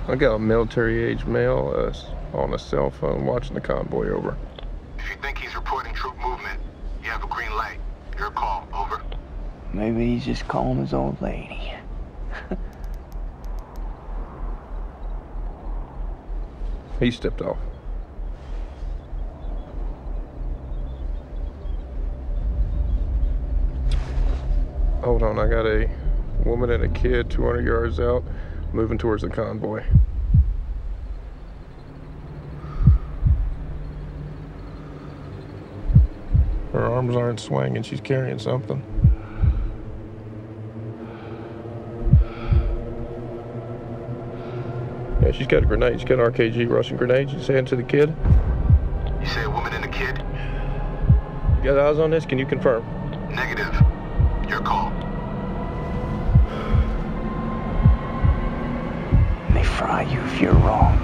I got a military-age male on a cell phone watching the convoy, over. If you think he's reporting troop movement, you have a green light. Your call, over. Maybe he's just calling his old lady. He stepped off. Hold on, I got a woman and a kid 200 yards out, moving towards the convoy. Her arms aren't swinging, she's carrying something. Yeah, she's got a grenade. She's got an RKG Russian grenade. She's saying to the kid. You say a woman and a kid? You got eyes on this? Can you confirm? Negative. Your call. They fry you if you're wrong.